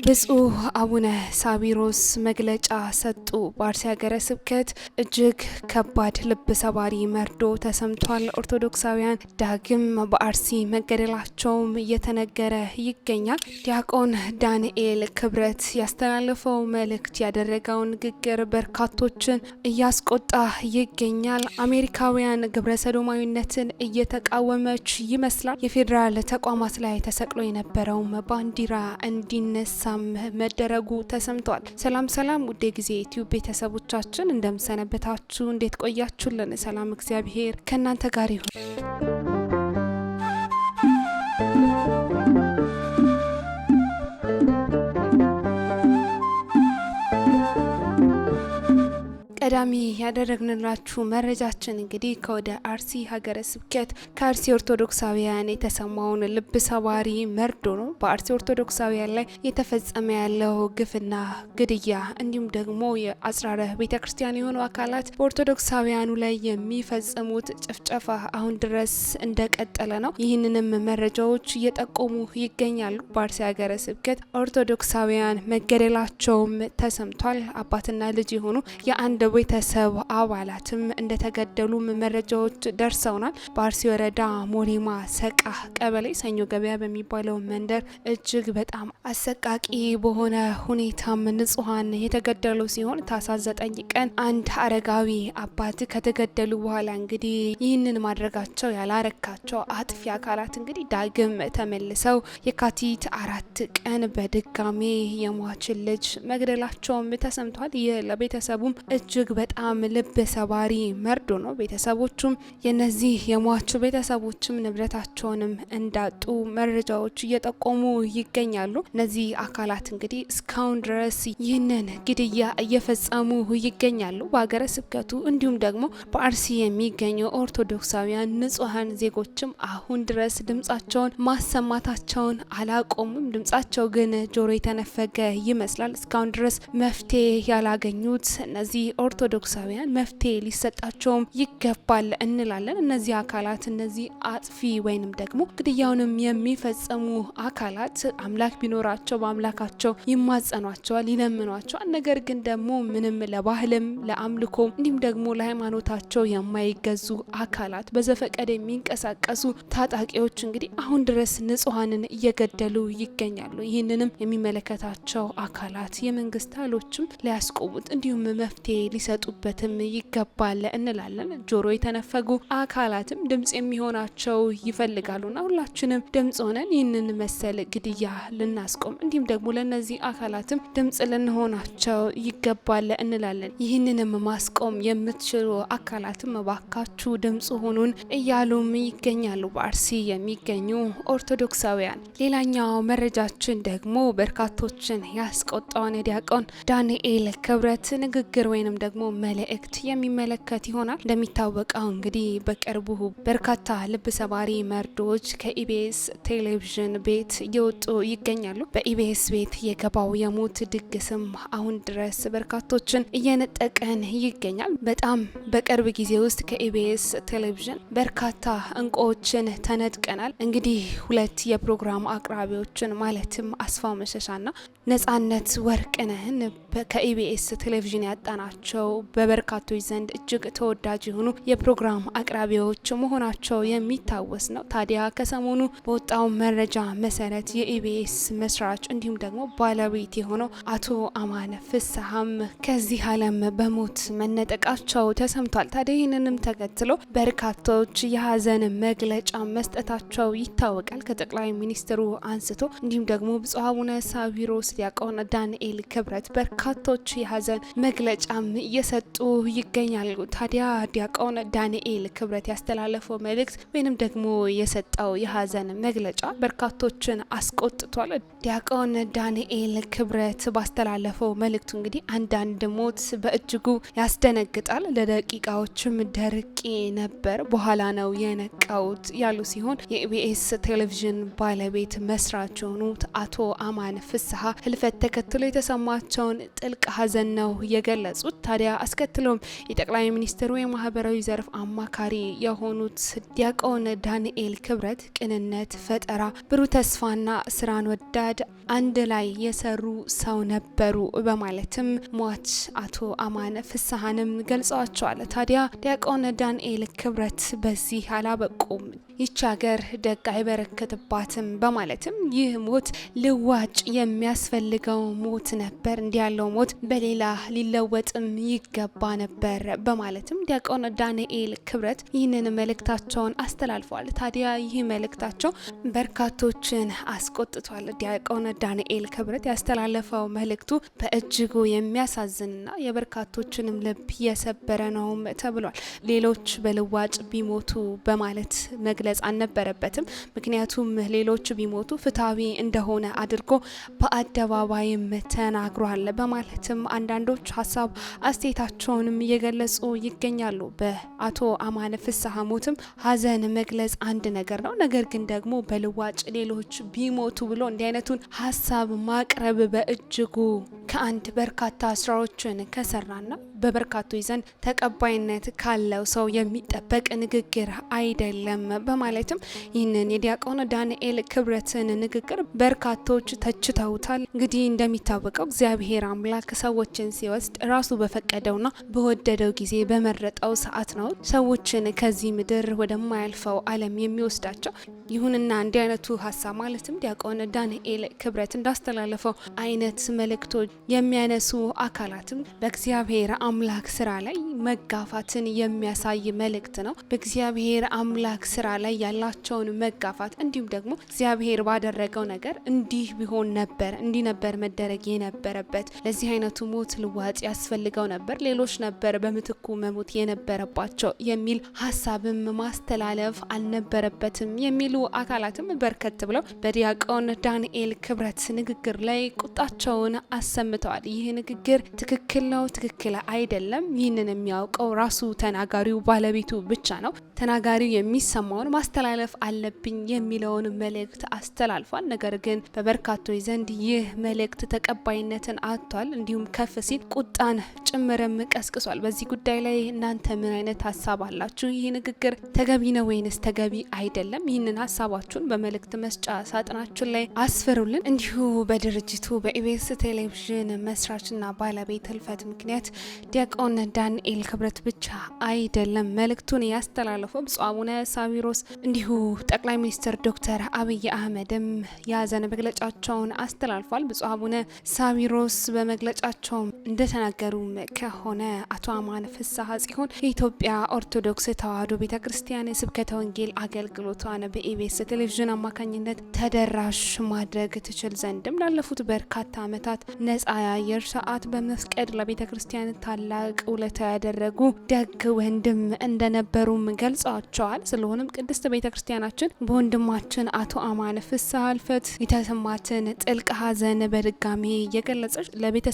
ብፁዕ አቡነ ሳዊሮስ መግለጫ ሰጡ። በአርሲ ሀገረ ስብከት እጅግ ከባድ ልብ ሰባሪ መርዶ ተሰምቷል። ኦርቶዶክሳውያን ዳግም በአርሲ መገደላቸውም እየተነገረ ይገኛል። ዲያቆን ዳንኤል ክብረት ያስተላለፈው መልእክት ያደረገው ንግግር በርካቶችን እያስቆጣ ይገኛል። አሜሪካውያን ግብረ ሰዶማዊነትን እየተቃወመች ይመስላል። የፌዴራል ተቋማት ላይ ተሰቅሎ የነበረው ባንዲራ እንዲነሳ መደረጉ ተሰምቷል። ሰላም ውድ ጊዜ ዩቲዩብ ቤተሰቦቻችን እንደምሰነበታችሁ፣ እንዴት ቆያችሁልን? ሰላም እግዚአብሔር ከእናንተ ጋር ይሁን። ቀዳሚ ያደረግንላችሁ መረጃችን እንግዲህ ከወደ አርሲ ሀገረ ስብከት ከአርሲ ኦርቶዶክሳውያን የተሰማውን ልብ ሰባሪ መርዶ ነው። በአርሲ ኦርቶዶክሳውያን ላይ የተፈጸመ ያለው ግፍና ግድያ እንዲሁም ደግሞ የአጽራረ ቤተክርስቲያን የሆኑ አካላት በኦርቶዶክሳውያኑ ላይ የሚፈጽሙት ጭፍጨፋ አሁን ድረስ እንደቀጠለ ነው። ይህንንም መረጃዎች እየጠቆሙ ይገኛሉ። በአርሲ ሀገረ ስብከት ኦርቶዶክሳውያን መገደላቸውም ተሰምቷል። አባትና ልጅ የሆኑ የአንድ ቤተሰብ አባላትም እንደተገደሉ መረጃዎች ደርሰውናል። በአርሲ ወረዳ ሞሊማ ሰቃ ቀበሌ ሰኞ ገበያ በሚባለው መንደር እጅግ በጣም አሰቃቂ በሆነ ሁኔታም ንጹሃን የተገደሉ ሲሆን ታኅሳስ 9 ቀን አንድ አረጋዊ አባት ከተገደሉ በኋላ እንግዲህ ይህንን ማድረጋቸው ያላረካቸው አጥፊ አካላት እንግዲህ ዳግም ተመልሰው የካቲት 4 ቀን በድጋሜ የሟችን ልጅ መግደላቸውም ተሰምቷል። ይህ ለቤተሰቡም እጅግ በጣም ልብ ሰባሪ መርዶ ነው። ቤተሰቦቹም የነዚህ የሟቹ ቤተሰቦችም ንብረታቸውንም እንዳጡ መረጃዎች እየጠቆሙ ይገኛሉ። እነዚህ አካላት እንግዲህ እስካሁን ድረስ ይህንን ግድያ እየፈጸሙ ይገኛሉ። በሀገረ ስብከቱ እንዲሁም ደግሞ በአርሲ የሚገኙ ኦርቶዶክሳውያን ንጹሃን ዜጎችም አሁን ድረስ ድምጻቸውን ማሰማታቸውን አላቆሙም። ድምጻቸው ግን ጆሮ የተነፈገ ይመስላል። እስካሁን ድረስ መፍትሄ ያላገኙት እነዚህ ኦርቶዶክሳውያን መፍትሄ ሊሰጣቸውም ይገባል እንላለን። እነዚህ አካላት እነዚህ አጥፊ ወይንም ደግሞ ግድያውንም የሚፈጸሙ አካላት አምላክ ቢኖራቸው በአምላካቸው ይማጸኗቸዋል፣ ይለምኗቸዋል። ነገር ግን ደግሞ ምንም ለባህልም ለአምልኮ እንዲሁም ደግሞ ለሃይማኖታቸው የማይገዙ አካላት በዘፈቀደ የሚንቀሳቀሱ ታጣቂዎች እንግዲህ አሁን ድረስ ንጹሃንን እየገደሉ ይገኛሉ። ይህንንም የሚመለከታቸው አካላት የመንግስት ኃይሎችም ሊያስቆሙት እንዲሁም መፍትሄ ሊሰጡበትም ይገባል እንላለን። ጆሮ የተነፈጉ አካላትም ድምጽ የሚሆናቸው ይፈልጋሉና ሁላችንም ድምጽ ሆነን ይህንን መሰል ግድያ ልናስቆም እንዲሁም ደግሞ ለነዚህ አካላትም ድምጽ ልንሆናቸው ይገባል እንላለን። ይህንንም ማስቆም የምትችሉ አካላትም ባካችሁ ድምጽ ሆኑን እያሉም ይገኛሉ በአርሲ የሚገኙ ኦርቶዶክሳውያን። ሌላኛው መረጃችን ደግሞ በርካቶችን ያስቆጣውን ዲያቆን ዳንኤል ክብረት ንግግር ወይንም ደግሞ መልእክት የሚመለከት ይሆናል። እንደሚታወቀው እንግዲህ በቅርቡ በርካታ ልብ ሰባሪ መርዶች ከኢቢኤስ ቴሌቪዥን ቤት እየወጡ ይገኛሉ። በኢቢኤስ ቤት የገባው የሞት ድግስም አሁን ድረስ በርካቶችን እየነጠቀን ይገኛል። በጣም በቅርብ ጊዜ ውስጥ ከኢቢኤስ ቴሌቪዥን በርካታ እንቁዎችን ተነጥቀናል። እንግዲህ ሁለት የፕሮግራም አቅራቢዎችን ማለትም አስፋው መሸሻና ነጻነት ወርቅነህን ከኢቢኤስ ቴሌቪዥን ያጣናቸው በበርካቶች ዘንድ እጅግ ተወዳጅ የሆኑ የፕሮግራም አቅራቢዎች መሆናቸው የሚታወስ ነው። ታዲያ ከሰሞኑ በወጣው መረጃ መሰረት የኢቢኤስ መስራች እንዲሁም ደግሞ ባለቤት የሆነው አቶ አማነ ፍስሐም ከዚህ ዓለም በሞት መነጠቃቸው ተሰምቷል። ታዲያ ይህንንም ተከትሎ በርካቶች የሀዘን መግለጫ መስጠታቸው ይታወቃል። ከጠቅላይ ሚኒስትሩ አንስቶ እንዲሁም ደግሞ ብፁዕ አቡነ ሳዊሮስ ዲያቆን ዳንኤል ክብረት በርካቶች የሀዘን መግለጫም እየሰጡ ይገኛሉ። ታዲያ ዲያቆን ዳንኤል ክብረት ያስተላለፈው መልእክት ወይንም ደግሞ የሰጠው የሀዘን መግለጫ በርካቶችን አስቆጥቷል። ዲያቆን ዳንኤል ክብረት ባስተላለፈው መልእክቱ እንግዲህ አንዳንድ ሞት በእጅጉ ያስደነግጣል። ለደቂቃዎችም ደርቄ ነበር፣ በኋላ ነው የነቃውት ያሉ ሲሆን የኢቢኤስ ቴሌቪዥን ባለቤት መስራች የሆኑት አቶ አማን ፍስሐ ህልፈት ተከትሎ የተሰማቸውን ጥልቅ ሀዘን ነው የገለጹት። ታዲያ አስከትሎም የጠቅላይ ሚኒስትሩ የማህበራዊ ዘርፍ አማካሪ የሆኑት ዲያቆን ዳንኤል ክብረት ቅንነት፣ ፈጠራ፣ ብሩህ ተስፋና ስራን ወዳድ ኢሳያድ አንድ ላይ የሰሩ ሰው ነበሩ በማለትም ሟች አቶ አማነ ፍስሐንም ገልጸዋቸዋል። ታዲያ ዲያቆን ዳንኤል ክብረት በዚህ አላበቁም። ይች ሀገር ደግ አይበረከትባትም በማለትም ይህ ሞት ልዋጭ የሚያስፈልገው ሞት ነበር፣ እንዲህ ያለው ሞት በሌላ ሊለወጥም ይገባ ነበር በማለትም ዲያቆን ዳንኤል ክብረት ይህንን መልእክታቸውን አስተላልፈዋል። ታዲያ ይህ መልእክታቸው በርካቶችን አስቆጥቷል። ዲያቆን ዳንኤል ክብረት ያስተላለፈው መልእክቱ በእጅጉ የሚያሳዝንና የበርካቶችንም ልብ የሰበረ ነውም ተብሏል። ሌሎች በልዋጭ ቢሞቱ በማለት መግለጽ አልነበረበትም። ምክንያቱም ሌሎች ቢሞቱ ፍትሃዊ እንደሆነ አድርጎ በአደባባይም ተናግሯል በማለትም አንዳንዶች ሀሳብ አስተያየታቸውንም እየገለጹ ይገኛሉ። በአቶ አማነ ፍስሐ ሞትም ሀዘን መግለጽ አንድ ነገር ነው። ነገር ግን ደግሞ በልዋጭ ሌሎች ቢሞቱ ብሎ እንዲህ አይነቱን ሀሳብ ማቅረብ በእጅጉ ከአንድ በርካታ ስራዎችን ከሰራና በበርካቶች ዘንድ ተቀባይነት ካለው ሰው የሚጠበቅ ንግግር አይደለም በማለትም ይህንን የዲያቆን ዳንኤል ክብረትን ንግግር በርካቶች ተችተውታል። እንግዲህ እንደሚታወቀው እግዚአብሔር አምላክ ሰዎችን ሲወስድ ራሱ በፈቀደውና በወደደው ጊዜ በመረጠው ሰዓት ነው ሰዎችን ከዚህ ምድር ወደማያልፈው ዓለም የሚወስዳቸው። ይሁንና እንዲህ አይነቱ ሀሳብ ማለትም ዲያቆን ዳንኤል ክብረት እንዳስተላለፈው አይነት መልእክቶች የሚያነሱ አካላትም በእግዚአብሔር አምላክ ስራ ላይ መጋፋትን የሚያሳይ መልእክት ነው። በእግዚአብሔር አምላክ ስራ ላይ ያላቸውን መጋፋት እንዲሁም ደግሞ እግዚአብሔር ባደረገው ነገር እንዲህ ቢሆን ነበር፣ እንዲህ ነበር መደረግ የነበረበት፣ ለዚህ አይነቱ ሞት ልዋጭ ያስፈልገው ነበር፣ ሌሎች ነበር በምትኩ መሞት የነበረባቸው የሚል ሀሳብም ማስተላለፍ አልነበረበትም የሚሉ አካላትም በርከት ብለው በዲያቆን ዳንኤል ክብረት ንግግር ላይ ቁጣቸውን አሰምተዋል። ይህ ንግግር ትክክል ነው፣ ትክክል አይደለም፣ ይህንን የሚያውቀው ራሱ ተናጋሪው ባለቤቱ ብቻ ነው። ተናጋሪው የሚሰማውን ማስተላለፍ አለብኝ የሚለውን መልእክት አስተላልፏል። ነገር ግን በበርካቶች ዘንድ ይህ መልእክት ተቀባይነትን አጥቷል። እንዲሁም ከፍ ሲል ቁጣን ጭምርም ቀስቅሷል። በዚህ ጉዳይ ላይ እናንተ ምን አይነት ሀሳብ አላችሁ? ይህ ንግግር ተገቢ ነው ወይንስ ተገቢ አይደለም? ይህንን ሀሳባችሁን በመልእክት መስጫ ሳጥናችን ላይ አስፍሩልን። እንዲሁ በድርጅቱ በኢቢኤስ ቴሌቪዥን መስራችና ባለቤት ህልፈት ምክንያት ዲያቆን ዳንኤል ክብረት ብቻ አይደለም መልእክቱን ያስተላለፈው ብፁዕ አቡነ ሳዊሮስ እንዲሁ ጠቅላይ ሚኒስትር ዶክተር አብይ አህመድም የሀዘን መግለጫቸውን አስተላልፏል። ብፁዕ አቡነ ሳዊሮስ በመግለጫቸው እንደተናገሩ ከሆነ አቶ አማነ ፍስሐ ጽዮን የኢትዮጵያ ኦርቶዶክስ ተዋሕዶ ቤተክርስቲያን ስብከተ ወንጌል አገልግሎቷን በኢቢኤስ ቴሌቪዥን አማካኝነት ተደራሽ ማድረግ ትችል ዘንድም ላለፉት በርካታ ዓመታት ነጻ የአየር ሰዓት በመፍቀድ ለቤተክርስቲያን ታላቅ ውለታ ያደረጉ ደግ ወንድም እንደነበሩም ገልጸዋቸዋል። ስለሆነም ቅድስት ቤተክርስቲያናችን በወንድማችን አቶ አማነ ፍስሐ ህልፈት የተሰማትን ጥልቅ ሀዘን በድጋሚ እየገለጸች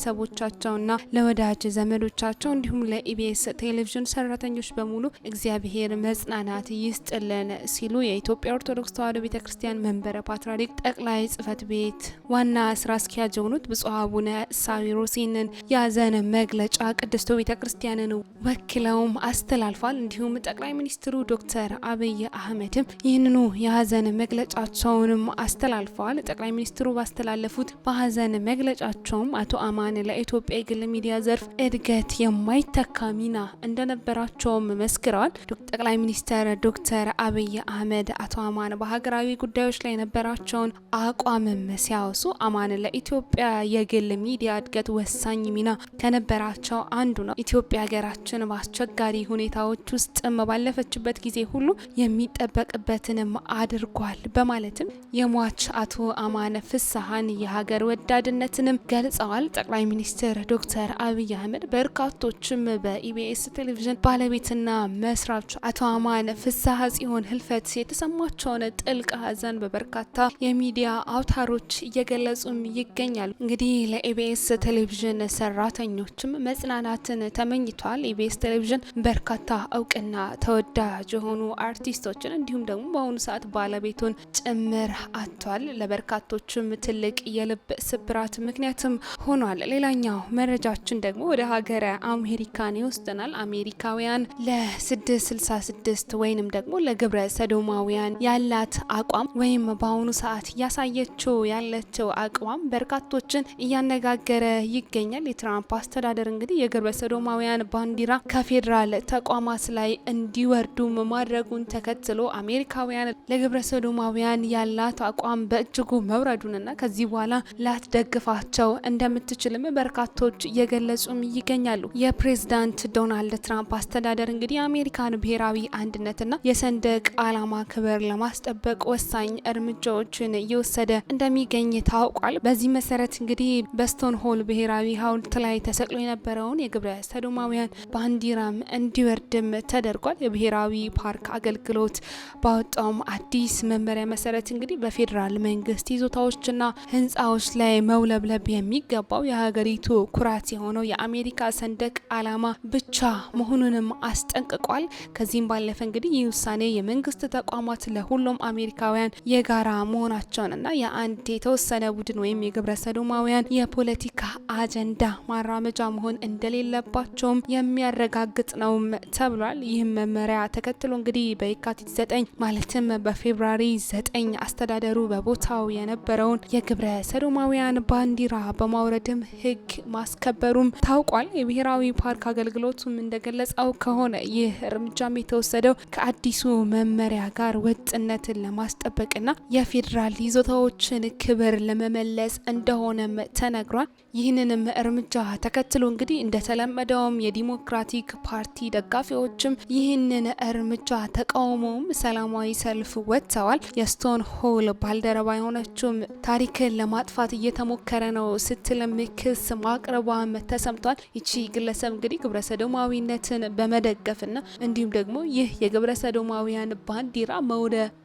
ለቤተሰቦቻቸውና ለወዳጅ ዘመዶቻቸው እንዲሁም ለኢቢኤስ ቴሌቪዥን ሰራተኞች በሙሉ እግዚአብሔር መጽናናት ይስጥልን ሲሉ የኢትዮጵያ ኦርቶዶክስ ተዋሕዶ ቤተክርስቲያን መንበረ ፓትርያርክ ጠቅላይ ጽሕፈት ቤት ዋና ስራ አስኪያጅ የሆኑት ብፁዕ አቡነ ሳዊሮስ ይህንን የሀዘን መግለጫ ቅድስት ቤተክርስቲያንን ወክለውም አስተላልፏል። እንዲሁም ጠቅላይ ሚኒስትሩ ዶክተር አብይ አህመድም ይህንኑ የሀዘን መግለጫቸውንም አስተላልፈዋል። ጠቅላይ ሚኒስትሩ ባስተላለፉት በሀዘን መግለጫቸውም አቶ አማን ለኢትዮጵያ የግል ሚዲያ ዘርፍ እድገት የማይተካ ሚና እንደነበራቸውም መስክረዋል። ጠቅላይ ሚኒስትር ዶክተር አብይ አህመድ አቶ አማን በሀገራዊ ጉዳዮች ላይ የነበራቸውን አቋምም ሲያወሱ አማን ለኢትዮጵያ የግል ሚዲያ እድገት ወሳኝ ሚና ከነበራቸው አንዱ ነው። ኢትዮጵያ ሀገራችን በአስቸጋሪ ሁኔታዎች ውስጥ ባለፈችበት ጊዜ ሁሉ የሚጠበቅበትንም አድርጓል በማለትም የሟች አቶ አማነ ፍስሐን የሀገር ወዳድነትንም ገልጸዋል። ጠቅላይ ሚኒስትር ዶክተር አብይ አህመድ በርካቶችም በኢቢኤስ ቴሌቪዥን ባለቤትና መስራች አቶ አማነ ፍስሐ ጽዮን ህልፈት የተሰማቸውን ጥልቅ ሀዘን በበርካታ የሚዲያ አውታሮች እየገለጹም ይገኛሉ። እንግዲህ ለኢቢኤስ የኢቢኤስ ቴሌቪዥን ሰራተኞችም መጽናናትን ተመኝቷል። ኢቢኤስ ቴሌቪዥን በርካታ እውቅና ተወዳጅ የሆኑ አርቲስቶችን እንዲሁም ደግሞ በአሁኑ ሰዓት ባለቤቱን ጭምር አጥቷል። ለበርካቶችም ትልቅ የልብ ስብራት ምክንያትም ሆኗል። ሌላኛው መረጃችን ደግሞ ወደ ሀገረ አሜሪካን ይወስደናል። አሜሪካውያን ለ666 ወይንም ደግሞ ለግብረ ሰዶማውያን ያላት አቋም ወይም በአሁኑ ሰዓት ያሳየችው ያለችው አቋም በርካቶችን እያነጋገረ ይገኛል። የትራምፕ አስተዳደር እንግዲህ የግብረ ሰዶማውያን ባንዲራ ከፌዴራል ተቋማት ላይ እንዲወርዱ ማድረጉን ተከትሎ አሜሪካውያን ለግብረ ሰዶማውያን ያላት አቋም በእጅጉ መውረዱንና ከዚህ በኋላ ላትደግፋቸው እንደምትችልም በርካቶች እየገለጹም ይገኛሉ። የፕሬዝዳንት ዶናልድ ትራምፕ አስተዳደር እንግዲህ የአሜሪካን ብሔራዊ አንድነትና የሰንደቅ ዓላማ ክብር ለማስጠበቅ ወሳኝ እርምጃዎችን እየወሰደ እንደሚገኝ ታውቋል። በዚህ መሰረት እንግዲህ በስቶን ሆል ብሔራዊ ሐውልት ላይ ተሰቅሎ የነበረውን የግብረ ሰዶማውያን ባንዲራም እንዲወርድም ተደርጓል። የብሔራዊ ፓርክ አገልግሎት ባወጣውም አዲስ መመሪያ መሰረት እንግዲህ በፌዴራል መንግስት ይዞታዎችና ህንፃዎች ላይ መውለብለብ የሚገባው የሀገሪቱ ኩራት የሆነው የአሜሪካ ሰንደቅ ዓላማ ብቻ መሆኑንም አስጠንቅቋል። ከዚህም ባለፈ እንግዲህ ይህ ውሳኔ የመንግስት ተቋማት ለሁሉም አሜሪካውያን የጋራ መሆናቸውንና የአንድ የተወሰነ ቡድን ወይም የግብረ ሰዶማውያን የፖለቲካ አጀንዳ ማራመጃ መሆን እንደሌለባቸውም የሚያረጋግጥ ነውም ተብሏል። ይህም መመሪያ ተከትሎ እንግዲህ በየካቲት 9 ማለትም በፌብራሪ 9 አስተዳደሩ በቦታው የነበረውን የግብረ ሰዶማውያን ባንዲራ በማውረድም ህግ ማስከበሩም ታውቋል። የብሔራዊ ፓርክ አገልግሎቱም እንደገለጸው ከሆነ ይህ እርምጃም የተወሰደው ከአዲሱ መመሪያ ጋር ወጥነትን ለማስጠበቅና የፌዴራል ይዞታዎችን ክብር ለመመለስ እንደሆነም ተነግሯል። ይህንንም እርምጃ ተከትሎ እንግዲህ እንደተለመደውም የዲሞክራቲክ ፓርቲ ደጋፊዎችም ይህንን እርምጃ ተቃውሞም ሰላማዊ ሰልፍ ወጥተዋል። የስቶን ሆል ባልደረባ የሆነችውም ታሪክን ለማጥፋት እየተሞከረ ነው ስትልም ክስ ማቅረቧም ተሰምቷል። ይቺ ግለሰብ እንግዲህ ግብረ ሰዶማዊነትን በመደገፍና እንዲሁም ደግሞ ይህ የግብረ ሰዶማውያን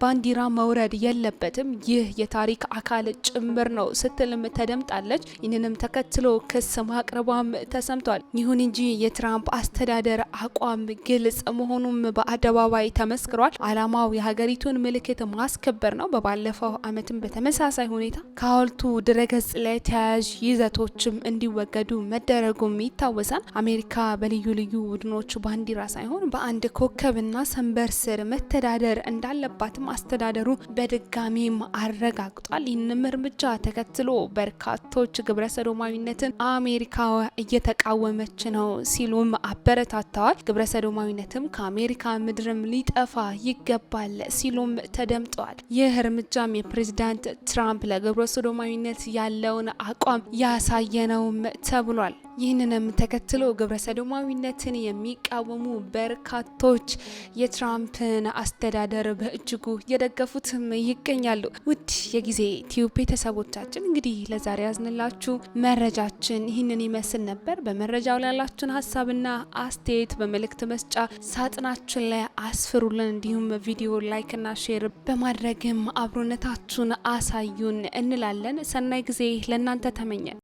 ባንዲራ መውረድ የለበትም፣ ይህ የታሪክ አካል ጭምር ነው ስትልም ተደምጣለች። ይህንንም ተከትሎ ክስ ማቅረቧም ተሰምቷል። ይሁን እንጂ የትራምፕ አስተዳደር አቋም ግልጽ መሆኑም በአደባባይ ተመስክሯል። ዓላማው የሀገሪቱን ምልክት ማስከበር ነው። በባለፈው ዓመትም በተመሳሳይ ሁኔታ ከሐውልቱ ድረገጽ ላይ ተያያዥ ይዘቶችም እንዲወገዱ መደረጉም ይታወሳል። አሜሪካ በልዩ ልዩ ቡድኖች ባንዲራ ሳይሆን በአንድ ኮከብና ሰንበር ስር መተዳደር እንዳለባትም አስተዳደሩ በድጋሚም አረጋግጧል። ይህንም እርምጃ ተከትሎ በርካቶች ግብረ ሰዶማዊነትን አሜሪካ እየተቃወመች ነው ሲሉም አበረታተዋል። ግብረ ሰዶማዊነትም ከአሜሪካ ምድርም ሊጠፋ ይገባል ሲሉም ተደምጠዋል። ይህ እርምጃም የፕሬዝዳንት ትራምፕ ለግብረ ሰዶማዊነት ያለውን አቋም ያሳየ ነውም ተብሏል። ይህንንም ተከትሎ ግብረ ሰዶማዊነትን የሚቃወሙ በርካቶች የትራምፕን አስተዳደር በእጅጉ የደገፉትም ይገኛሉ። ውድ የጊዜ ቲዩብ ቤተሰቦቻችን እንግዲህ ለዛሬ ያዝንላችሁ መረጃችን ይህንን ይመስል ነበር። በመረጃው ላይ ያላችሁን ሀሳብና አስተያየት በመልእክት መስጫ ሳጥናችን ላይ አስፍሩልን። እንዲሁም ቪዲዮ ላይክና ሼር በማድረግም አብሮነታችሁን አሳዩን እንላለን። ሰናይ ጊዜ ለእናንተ ተመኘን።